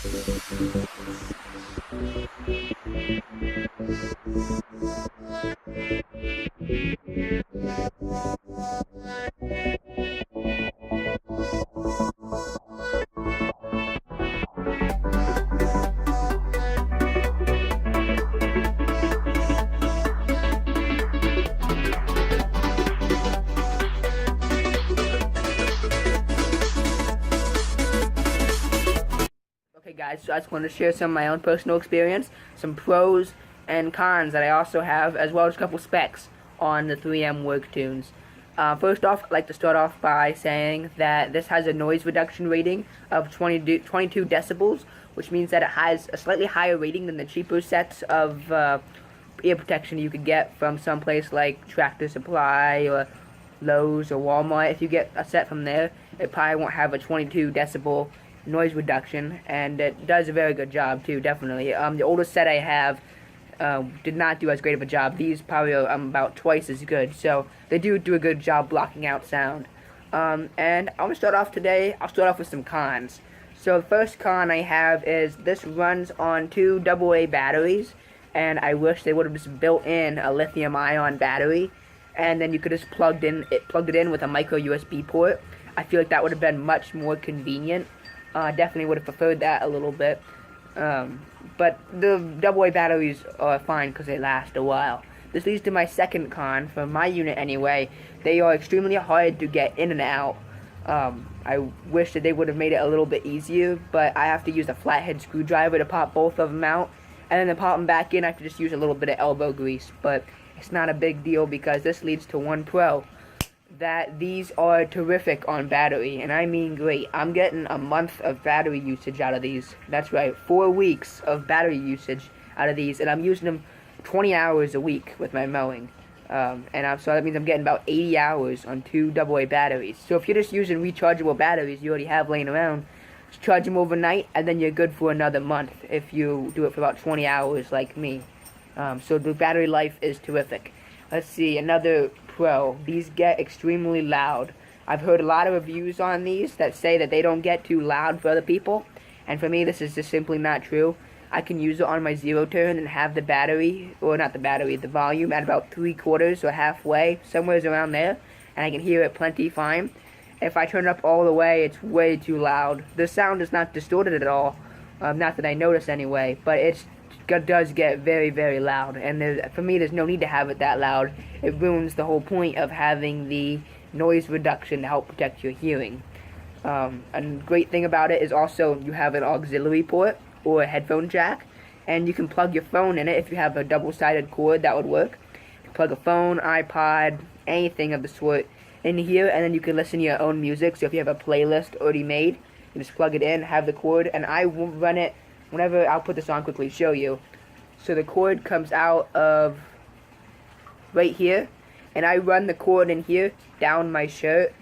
Okay guys, so I just want to share some of my own personal experience, some pros and cons that I also have, as well as a couple specs on the 3M Worktunes. First off, I'd like to start off by saying that this has a noise reduction rating of 22 decibels, which means that it has a slightly higher rating than the cheaper sets of ear protection you could get from someplace like Tractor Supply or Lowe's or Walmart. If you get a set from there, it probably won't have a 22 decibel noise reduction, and it does a very good job too, definitely. The oldest set I have did not do as great of a job. These probably are about twice as good, so they do a good job blocking out sound. And I'm going to start off today, I'll start off with some cons. So the first con I have is this runs on 2 AA batteries, and I wish they would have just built in a lithium ion battery, and then you could just plugged it in with a micro USB port. I feel like that would have been much more convenient. Definitely would have preferred that a little bit. But the AA batteries are fine because they last a while. This leads to my second con, for my unit anyway. They are extremely hard to get in and out. I wish that they would have made it a little bit easier, but I have to use a flathead screwdriver to pop both of them out. And then to pop them back in, I have to just use a little bit of elbow grease. But it's not a big deal because this leads to one pro. That these are terrific on battery, and I mean great. I'm getting a month of battery usage out of these. That's right, 4 weeks of battery usage out of these, and I'm using them 20 hours a week with my mowing. So that means I'm getting about 80 hours on 2 AA batteries. So if you're just using rechargeable batteries you already have laying around, just charge them overnight, and then you're good for another month if you do it for about 20 hours like me. So the battery life is terrific. Let's see, another pro. These get extremely loud. I've heard a lot of reviews on these that say that they don't get too loud for other people, and for me this is just simply not true. I can use it on my zero turn and have the battery, or not the battery, the volume at about 3/4 or halfway, somewhere around there, and I can hear it plenty fine. If I turn it up all the way, it's way too loud. The sound is not distorted at all, not that I notice anyway, but it does get very, very loud, and for me there's no need to have it that loud. It ruins the whole point of having the noise reduction to help protect your hearing. A great thing about it is also you have an auxiliary port or a headphone jack, and you can plug your phone in it. If you have a double-sided cord, that would work. You can plug a phone, iPod, anything of the sort in here, and then you can listen to your own music. So if you have a playlist already made, you just plug it in, have the cord, and I will run it whenever. I'll put this on quickly, show you. So the cord comes out of right here, and I run the cord in here down my shirt,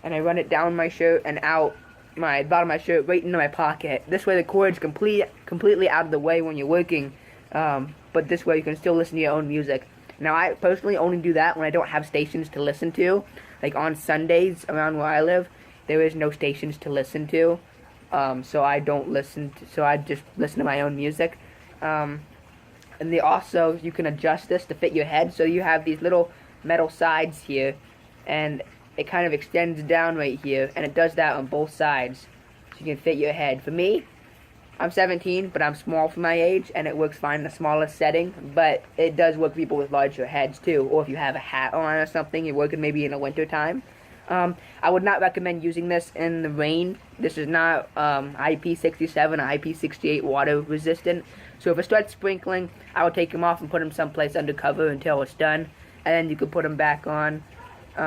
and I run it down my shirt and out my bottom of my shirt right into my pocket. This way the cord's completely out of the way when you're working, but this way you can still listen to your own music. Now I personally only do that when I don't have stations to listen to. Like on Sundays around where I live, there is no stations to listen to, so I don't listen to, so I just listen to my own music. And you can adjust this to fit your head, so you have these little metal sides here, and it kind of extends down right here, and it does that on both sides, so you can fit your head. For me, I'm 17, but I'm small for my age, and it works fine in the smallest setting, but it does work for people with larger heads too, or if you have a hat on or something, you're working maybe in the winter time. I would not recommend using this in the rain. This is not IP67 or IP68 water resistant, so if it starts sprinkling, I would take them off and put them someplace under cover until it's done, and then you could put them back on.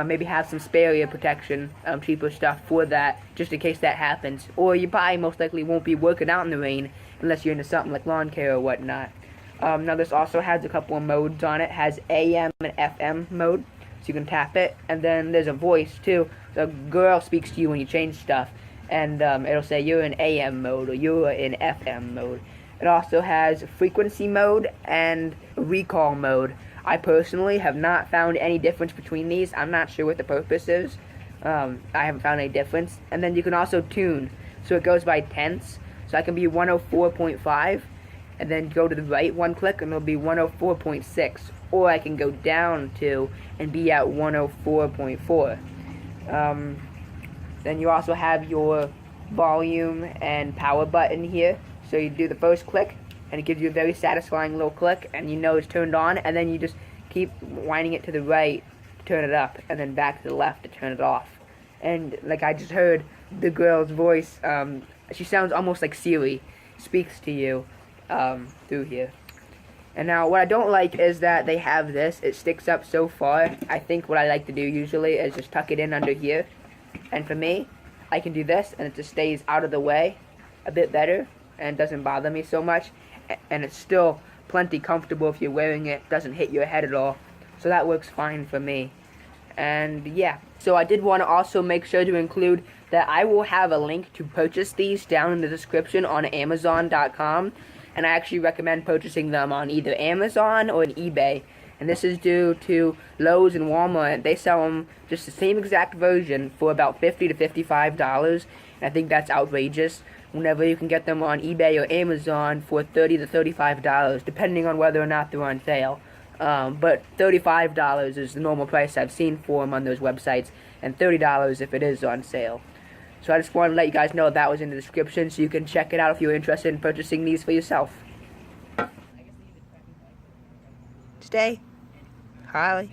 Maybe have some spare ear protection, cheaper stuff for that, just in case that happens. Or you probably most likely won't be working out in the rain unless you're into something like lawn care or whatnot. Now this also has a couple of modes on it. It has AM and FM mode, so you can tap it. And then there's a voice too. So a girl speaks to you when you change stuff, and it'll say you're in AM mode or you're in FM mode. It also has frequency mode and recall mode. I personally have not found any difference between these. I'm not sure what the purpose is. I haven't found any difference. And then you can also tune. So it goes by tenths. So I can be 104.5, and then go to the right one click, and it'll be 104.6. Or I can go down to and be at 104.4. Then you also have your volume and power button here. So you do the first click, and it gives you a very satisfying little click, and you know it's turned on, and then you just keep winding it to the right to turn it up, and then back to the left to turn it off. And like I just heard the girl's voice, she sounds almost like Siri speaks to you through here. And now what I don't like is that they have this, it sticks up so far. I think what I like to do usually is just tuck it in under here. And for me, I can do this, and it just stays out of the way a bit better, and doesn't bother me so much. And it's still plenty comfortable if you're wearing it, doesn't hit your head at all. So that works fine for me. And yeah, so I did want to also make sure to include that I will have a link to purchase these down in the description on Amazon.com. And I actually recommend purchasing them on either Amazon or eBay. And this is due to Lowe's and Walmart. They sell them just the same exact version for about $50 to $55. And I think that's outrageous. Whenever you can get them on eBay or Amazon for $30 to $35, depending on whether or not they're on sale. But $35 is the normal price I've seen for them on those websites, and $30 if it is on sale. So I just wanted to let you guys know that was in the description, so you can check it out if you're interested in purchasing these for yourself. Stay. Harley.